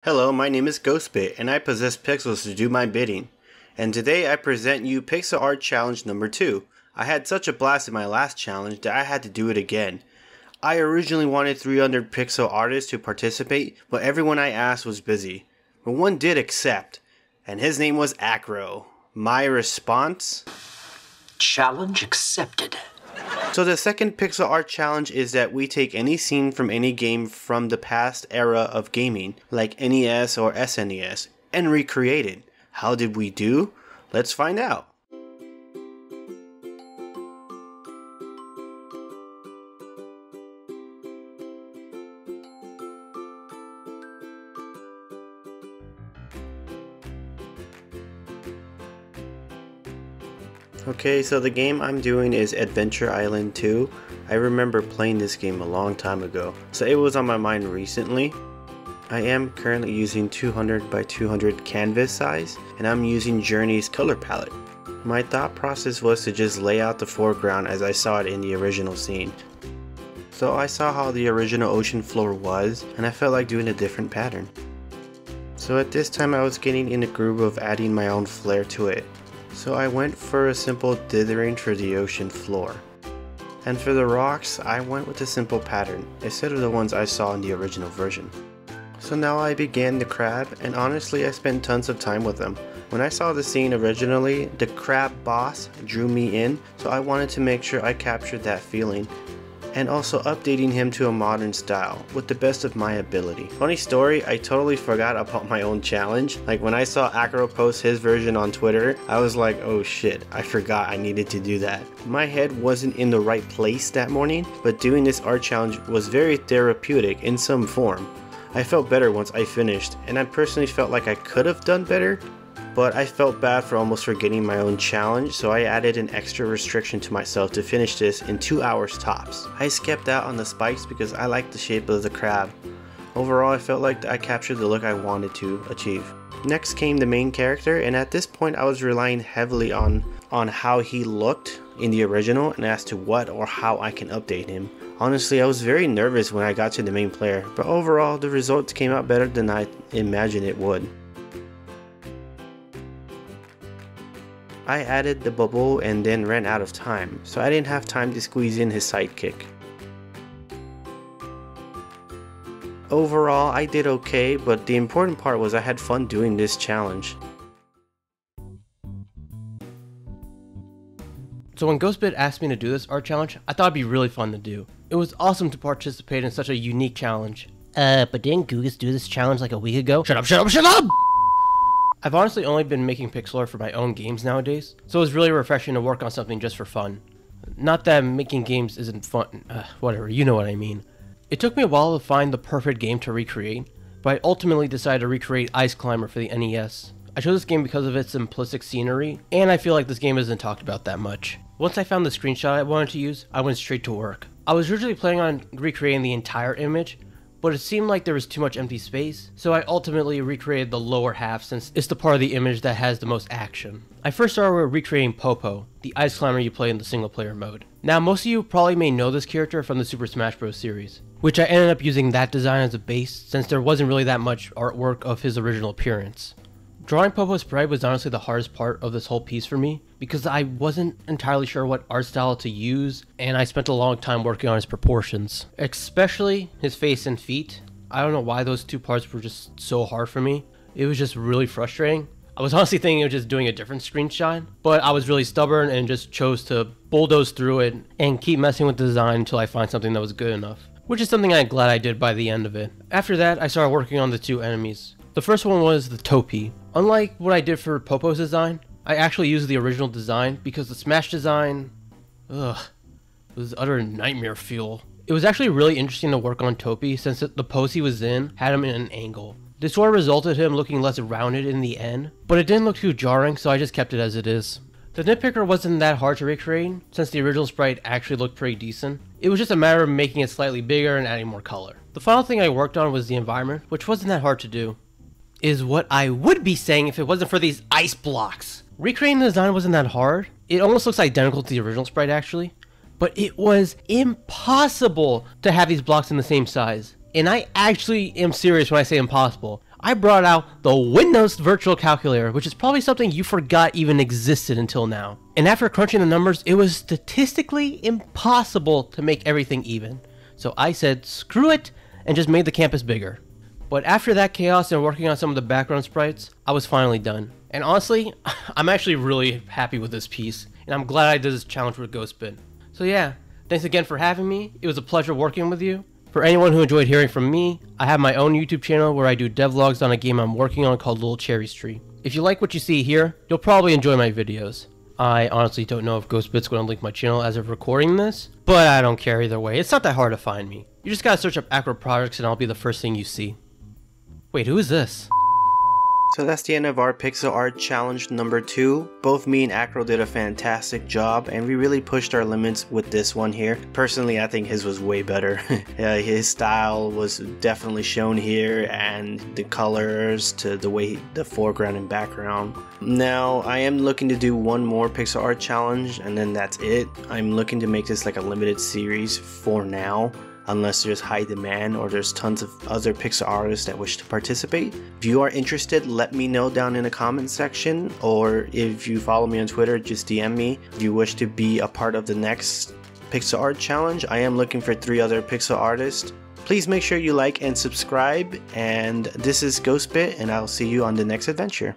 Hello, my name is Ghostbit, and I possess pixels to do my bidding. And today I present you Pixel Art Challenge number 2. I had such a blast in my last challenge that I had to do it again. I originally wanted 300 pixel artists to participate, but everyone I asked was busy. But one did accept, and his name was Acro. My response? Challenge accepted. So the second pixel art challenge is that we take any scene from any game from the past era of gaming, like NES or SNES, and recreate it. How did we do? Let's find out. Okay, so the game I'm doing is Adventure Island 2. I remember playing this game a long time ago, so it was on my mind recently. I am currently using 200 by 200 canvas size, and I'm using Journey's color palette. My thought process was to just lay out the foreground as I saw it in the original scene. So I saw how the original ocean floor was, and I felt like doing a different pattern. So at this time I was getting in the groove of adding my own flair to it. So I went for a simple dithering for the ocean floor. And for the rocks, I went with a simple pattern, instead of the ones I saw in the original version. So now I began the crab, and honestly I spent tons of time with them. When I saw the scene originally, the crab boss drew me in, so I wanted to make sure I captured that feeling. And also updating him to a modern style with the best of my ability. Funny story, I totally forgot about my own challenge. Like when I saw Acro post his version on Twitter, I was like, oh shit, I forgot I needed to do that. My head wasn't in the right place that morning, but doing this art challenge was very therapeutic in some form. I felt better once I finished, and I personally felt like I could have done better, but I felt bad for almost forgetting my own challenge, so I added an extra restriction to myself to finish this in 2 hours tops. I skipped out on the spikes because I liked the shape of the crab. Overall, I felt like I captured the look I wanted to achieve. Next came the main character, and at this point I was relying heavily on how he looked in the original and as to what or how I can update him. Honestly, I was very nervous when I got to the main player, but overall the results came out better than I imagined it would. I added the bubble and then ran out of time, so I didn't have time to squeeze in his sidekick. Overall, I did okay, but the important part was I had fun doing this challenge. So when Ghostbit asked me to do this art challenge, I thought it'd be really fun to do. It was awesome to participate in such a unique challenge. But didn't Googus do this challenge like a week ago? Shut up, shut up, shut up! I've honestly only been making pixel art for my own games nowadays, so it was really refreshing to work on something just for fun. Not that making games isn't fun, whatever, you know what I mean. It took me a while to find the perfect game to recreate, but I ultimately decided to recreate Ice Climber for the NES. I chose this game because of its simplistic scenery, and I feel like this game isn't talked about that much. Once I found the screenshot I wanted to use, I went straight to work. I was originally planning on recreating the entire image, but it seemed like there was too much empty space, so I ultimately recreated the lower half since it's the part of the image that has the most action. I first started with recreating Popo, the ice climber you play in the single player mode. Now most of you probably may know this character from the Super Smash Bros. Series, which I ended up using that design as a base since there wasn't really that much artwork of his original appearance. Drawing Popo's sprite was honestly the hardest part of this whole piece for me, because I wasn't entirely sure what art style to use, and I spent a long time working on his proportions. Especially his face and feet. I don't know why those two parts were just so hard for me. It was just really frustrating. I was honestly thinking of just doing a different screenshot, but I was really stubborn and just chose to bulldoze through it and keep messing with the design until I find something that was good enough. Which is something I'm glad I did by the end of it. After that, I started working on the two enemies. The first one was the Topi. Unlike what I did for Popo's design, I actually used the original design because the Smash design, was utter nightmare fuel. It was actually really interesting to work on Topi since the pose he was in had him in an angle. This sort of resulted in him looking less rounded in the end, but it didn't look too jarring, so I just kept it as it is. The nitpicker wasn't that hard to recreate since the original sprite actually looked pretty decent. It was just a matter of making it slightly bigger and adding more color. The final thing I worked on was the environment, which wasn't that hard to do. Is what I would be saying if it wasn't for these ice blocks. Recreating the design wasn't that hard. It almost looks identical to the original sprite actually, but it was impossible to have these blocks in the same size. And I actually am serious when I say impossible. I brought out the Windows Virtual Calculator, which is probably something you forgot even existed until now. And after crunching the numbers, it was statistically impossible to make everything even. So I said, screw it, and just made the campus bigger. But after that chaos and working on some of the background sprites, I was finally done. And honestly, I'm actually really happy with this piece, and I'm glad I did this challenge with Ghostbit. So yeah, thanks again for having me. It was a pleasure working with you. For anyone who enjoyed hearing from me, I have my own YouTube channel where I do devlogs on a game I'm working on called Little Cherry's Tree. If you like what you see here, you'll probably enjoy my videos. I honestly don't know if Ghostbit's going to link my channel as of recording this, but I don't care either way. It's not that hard to find me. You just gotta search up Acro Projects and I'll be the first thing you see. Wait, who is this? So that's the end of our pixel art challenge number 2. Both me and Acro did a fantastic job, and we really pushed our limits with this one here. Personally, I think his was way better. His style was definitely shown here, and the colors to the way the foreground and background. Now, I am looking to do one more pixel art challenge, and then that's it. I'm looking to make this like a limited series for now, unless there's high demand or there's tons of other pixel artists that wish to participate. If you are interested, let me know down in the comment section, or if you follow me on Twitter, just DM me. If you wish to be a part of the next pixel art challenge, I am looking for 3 other pixel artists. Please make sure you like and subscribe, and this is Ghostbit, and I'll see you on the next adventure.